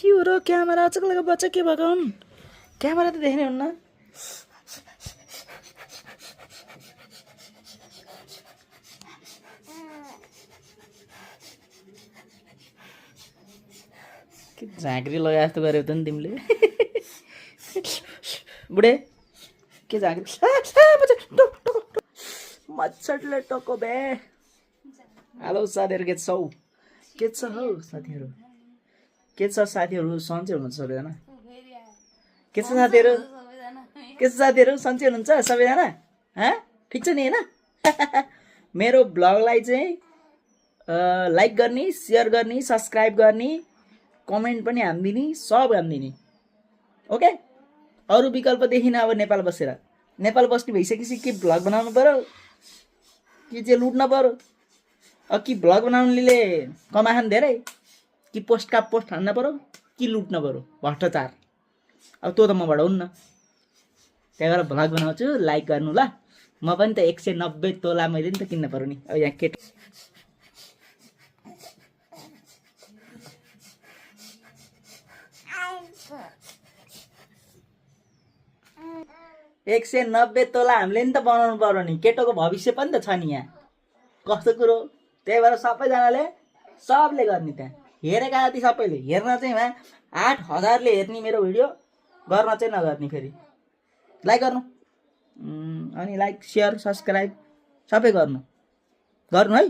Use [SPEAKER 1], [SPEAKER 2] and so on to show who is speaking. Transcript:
[SPEAKER 1] के हो र क्यामेरा अचकलका बच्चा के भएको हुन् क्यामेरा त देख्ने हुन्न के झाँक्री लगाए जस्तो गर्यौ त नि तिमीले बुढे के झाँक्री मच्छरले टोको बे हेलो साथीहरू के छौ के छ हौ साथीहरू के छ साथीहरू सन्चै हुनुहुन्छ सबैजना के छ साथीहरू सन्चै हुनुहुन्छ सबैजना ठिक छ नि होइन मेरो ब्लगलाई चाहिँ लाइक गर्ने सेयर गर्ने सब्सक्राइब गर्ने कमेन्ट पनि हानिदिने सब हानिदिने ओके अरू विकल्प देखिन अब नेपाल बसेर नेपाल बस्ने भइसकेपछि के भ्लग बनाउनु पर्यो कि चाहिँ लुट्न पर्यो कि भ्लग बनाउनेले कमाखान धेरै कि पोस्ट हान्न पर्यो कि लुट्न पर्यो भ्रष्टाचार अब त्यो त मबाट हुन्न त्यही भएर भ्लग बनाउँछु लाइक गर्नु ल म पनि त 190 तोला मैले नि त किन्न पर्यो नि अब यहाँ केट 190 तोला हामीले नि त बनाउनु पर्यो नि केटोको भविष्य पनि त छ नि यहाँ कस्तो कुरो त्यही भएर सबैजनाले सबले गर्ने त्यहाँ हेरेका जति सबैले हेर्न चाहिँ 8000ले हेर्ने मेरो भिडियो गर्न चाहिँ नगर्ने फेरि लाइक गर्नु अनि लाइक सेयर सब्सक्राइब सबै गर्नु है